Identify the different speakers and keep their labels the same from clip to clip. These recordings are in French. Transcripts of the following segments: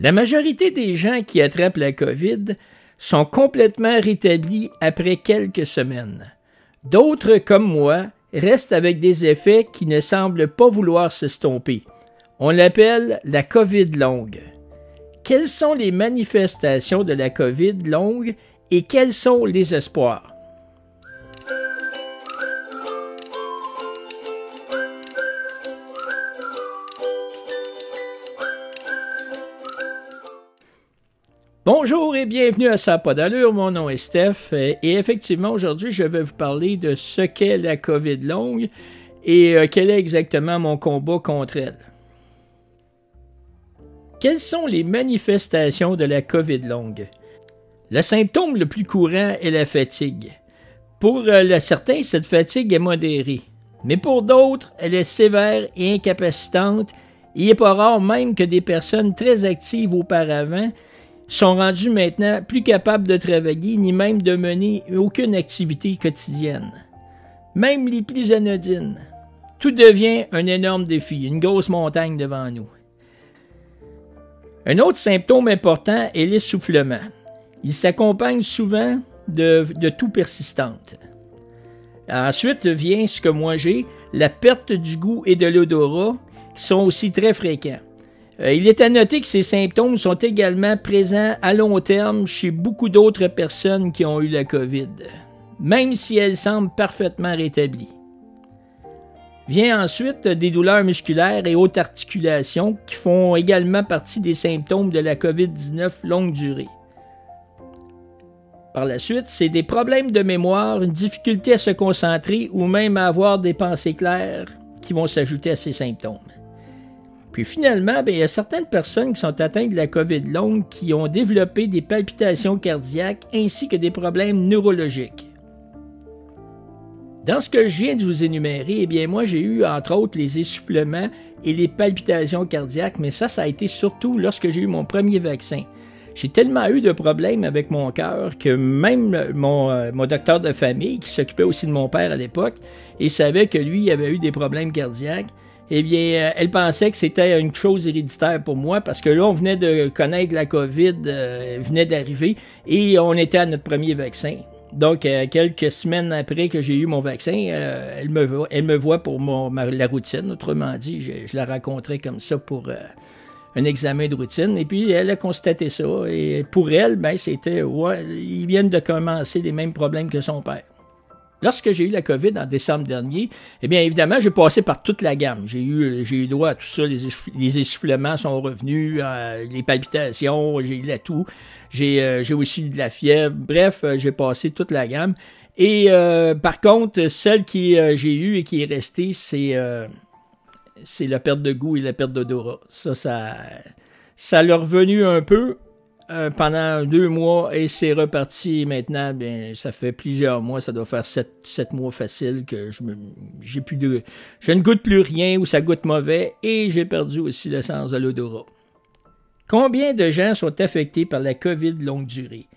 Speaker 1: La majorité des gens qui attrapent la COVID sont complètement rétablis après quelques semaines. D'autres, comme moi, restent avec des effets qui ne semblent pas vouloir s'estomper. On l'appelle la COVID longue. Quelles sont les manifestations de la COVID longue et quels sont les espoirs? Bonjour et bienvenue à Ça n'a pas d'allure, mon nom est Steph et effectivement aujourd'hui je vais vous parler de ce qu'est la COVID longue et quel est exactement mon combat contre elle. Quelles sont les manifestations de la COVID longue? Le symptôme le plus courant est la fatigue. Pour certains, cette fatigue est modérée, mais pour d'autres, elle est sévère et incapacitante. Il n'est pas rare même que des personnes très actives auparavant sont rendus maintenant plus capables de travailler, ni même de mener aucune activité quotidienne. Même les plus anodines. Tout devient un énorme défi, une grosse montagne devant nous. Un autre symptôme important est l'essoufflement. Il s'accompagne souvent de toux persistante. Ensuite vient ce que moi j'ai, la perte du goût et de l'odorat, qui sont aussi très fréquents. Il est à noter que ces symptômes sont également présents à long terme chez beaucoup d'autres personnes qui ont eu la COVID, même si elles semblent parfaitement rétablies. Vient ensuite des douleurs musculaires et hautes articulations qui font également partie des symptômes de la COVID-19 longue durée. Par la suite, c'est des problèmes de mémoire, une difficulté à se concentrer ou même à avoir des pensées claires qui vont s'ajouter à ces symptômes. Puis finalement, il y a certaines personnes qui sont atteintes de la COVID longue qui ont développé des palpitations cardiaques ainsi que des problèmes neurologiques. Dans ce que je viens de vous énumérer, moi j'ai eu entre autres les essoufflements et les palpitations cardiaques, mais ça a été surtout lorsque j'ai eu mon premier vaccin. J'ai tellement eu de problèmes avec mon cœur que même mon docteur de famille, qui s'occupait aussi de mon père à l'époque, et savait que lui avait eu des problèmes cardiaques, elle pensait que c'était une chose héréditaire pour moi parce que là, on venait de connaître la COVID, venait d'arriver et on était à notre premier vaccin. Donc, quelques semaines après que j'ai eu mon vaccin, elle me voit pour la routine. Autrement dit, je la rencontrais comme ça pour un examen de routine. Et puis, elle a constaté ça. Et pour elle, c'était, ils viennent de commencer les mêmes problèmes que son père. Lorsque j'ai eu la COVID en décembre dernier, évidemment, j'ai passé par toute la gamme. J'ai eu droit à tout ça, les essoufflements sont revenus, les palpitations, j'ai eu la toux, j'ai aussi eu de la fièvre. Bref, j'ai passé toute la gamme. Et par contre, celle que j'ai eue et qui est restée, c'est la perte de goût et la perte d'odorat. Ça l'a revenu un peu. Pendant 2 mois et c'est reparti maintenant, ça fait plusieurs mois, ça doit faire 7 mois facile que je ne goûte plus rien ou ça goûte mauvais et j'ai perdu aussi le sens de l'odorat. Combien de gens sont affectés par la COVID longue durée?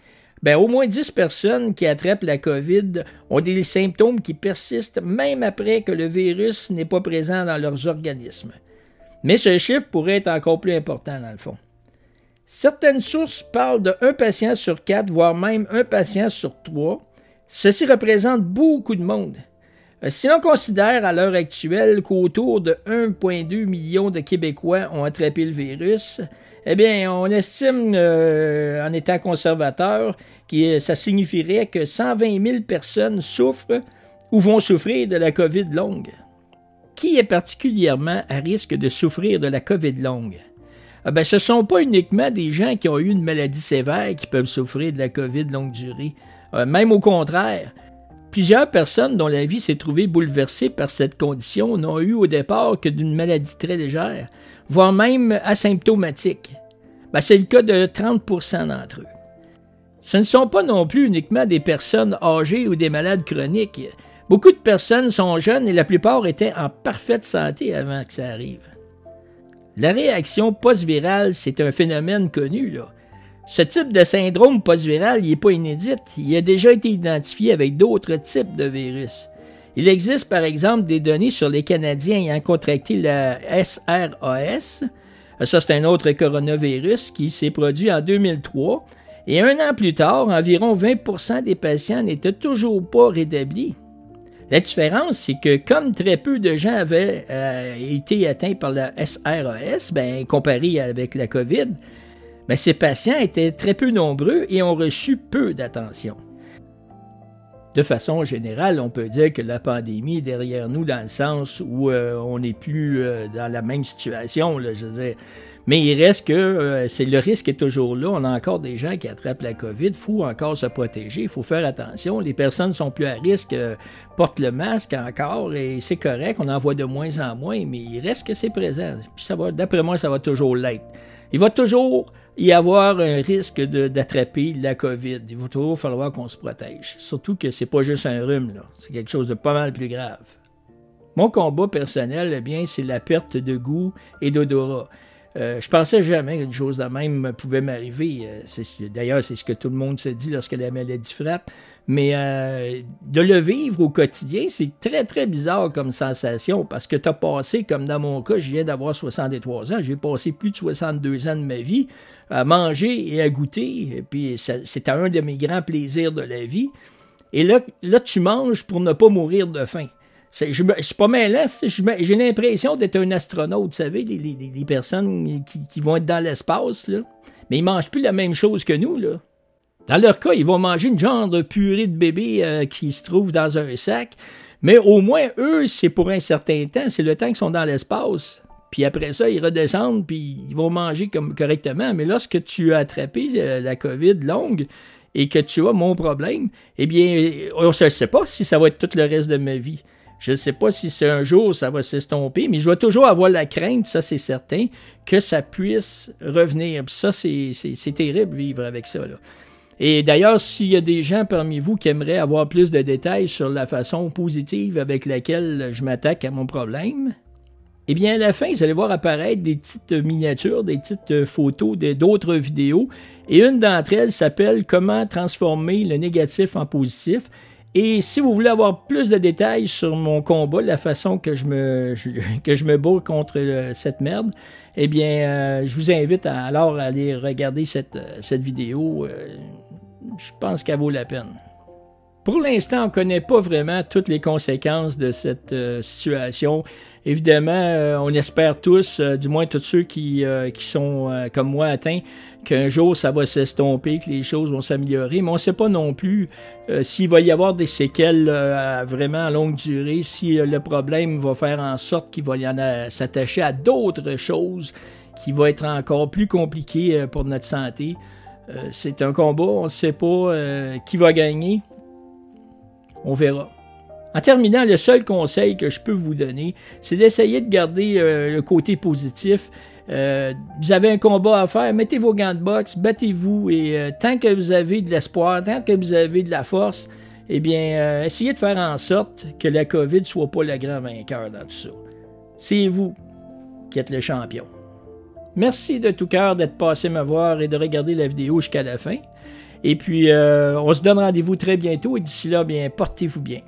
Speaker 1: Au moins 10 personnes qui attrapent la COVID ont des symptômes qui persistent même après que le virus n'est pas présent dans leurs organismes. Mais ce chiffre pourrait être encore plus important dans le fond. Certaines sources parlent de 1 patient sur 4, voire même 1 patient sur 3. Ceci représente beaucoup de monde. Si l'on considère à l'heure actuelle qu'autour de 1,2 million de Québécois ont attrapé le virus, on estime, en étant conservateur, que ça signifierait que 120 000 personnes souffrent ou vont souffrir de la COVID longue. Qui est particulièrement à risque de souffrir de la COVID longue? Ce ne sont pas uniquement des gens qui ont eu une maladie sévère qui peuvent souffrir de la COVID longue durée. Même au contraire, plusieurs personnes dont la vie s'est trouvée bouleversée par cette condition n'ont eu au départ que d'une maladie très légère, voire même asymptomatique. C'est le cas de 30% d'entre eux. Ce ne sont pas non plus uniquement des personnes âgées ou des malades chroniques. Beaucoup de personnes sont jeunes et la plupart étaient en parfaite santé avant que ça arrive. La réaction post-virale, c'est un phénomène connu, là. Ce type de syndrome post-viral, il n'est pas inédit. Il a déjà été identifié avec d'autres types de virus. Il existe par exemple des données sur les Canadiens ayant contracté la SRAS. Ça, c'est un autre coronavirus qui s'est produit en 2003. Et un an plus tard, environ 20% des patients n'étaient toujours pas rétablis. La différence, c'est que comme très peu de gens avaient été atteints par la SRAS, comparé avec la COVID, ces patients étaient très peu nombreux et ont reçu peu d'attention. De façon générale, on peut dire que la pandémie est derrière nous dans le sens où on n'est plus dans la même situation, là, je veux dire. Mais il reste que le risque est toujours là. On a encore des gens qui attrapent la COVID. Il faut encore se protéger. Il faut faire attention. Les personnes sont plus à risque, portent le masque encore et c'est correct. On en voit de moins en moins, mais il reste que c'est présent. Puis d'après moi, ça va toujours l'être. Il va toujours y avoir un risque d'attraper la COVID. Il va toujours falloir qu'on se protège. Surtout que c'est pas juste un rhume, là. C'est quelque chose de pas mal plus grave. Mon combat personnel, c'est la perte de goût et d'odorat. Je pensais jamais qu'une chose de même pouvait m'arriver. D'ailleurs, c'est ce que tout le monde se dit lorsque la maladie frappe. Mais de le vivre au quotidien, c'est très, très bizarre comme sensation parce que tu as passé, comme dans mon cas, je viens d'avoir 63 ans, j'ai passé plus de 62 ans de ma vie à manger et à goûter. Et puis, c'était un de mes grands plaisirs de la vie. Et là, tu manges pour ne pas mourir de faim. C'est pas mêlant, j'ai l'impression d'être un astronaute, vous savez, les personnes qui vont être dans l'espace, là, mais ils ne mangent plus la même chose que nous, là. Dans leur cas, ils vont manger une genre de purée de bébé qui se trouve dans un sac, mais au moins, eux, c'est pour un certain temps, c'est le temps qu'ils sont dans l'espace. Puis après ça, ils redescendent, puis ils vont manger correctement. Mais lorsque tu as attrapé la COVID longue, et que tu as mon problème, on ne sait pas si ça va être tout le reste de ma vie. Je ne sais pas si c'est un jour ça va s'estomper, mais je vais toujours avoir la crainte, ça c'est certain, que ça puisse revenir. Puis ça, c'est terrible vivre avec ça, là. Et d'ailleurs, s'il y a des gens parmi vous qui aimeraient avoir plus de détails sur la façon positive avec laquelle je m'attaque à mon problème, à la fin, vous allez voir apparaître des petites miniatures, des petites photos d'autres vidéos. Et une d'entre elles s'appelle « Comment transformer le négatif en positif ». Et si vous voulez avoir plus de détails sur mon combat, la façon que je me bats contre cette merde, je vous invite alors à aller regarder cette vidéo. Je pense qu'elle vaut la peine. Pour l'instant, on ne connaît pas vraiment toutes les conséquences de cette situation. Évidemment, on espère tous, du moins tous ceux qui sont comme moi atteints, qu'un jour ça va s'estomper, que les choses vont s'améliorer, mais on ne sait pas non plus s'il va y avoir des séquelles vraiment à longue durée, si le problème va faire en sorte qu'il va y en s'attacher à d'autres choses qui vont être encore plus compliquées pour notre santé. C'est un combat, on ne sait pas qui va gagner. On verra. En terminant, le seul conseil que je peux vous donner, c'est d'essayer de garder le côté positif. Vous avez un combat à faire, mettez vos gants de boxe, battez-vous et tant que vous avez de l'espoir, tant que vous avez de la force, essayez de faire en sorte que la COVID ne soit pas le grand vainqueur dans tout ça. C'est vous qui êtes le champion. Merci de tout cœur d'être passé me voir et de regarder la vidéo jusqu'à la fin. Et puis, on se donne rendez-vous très bientôt et d'ici là, portez-vous bien.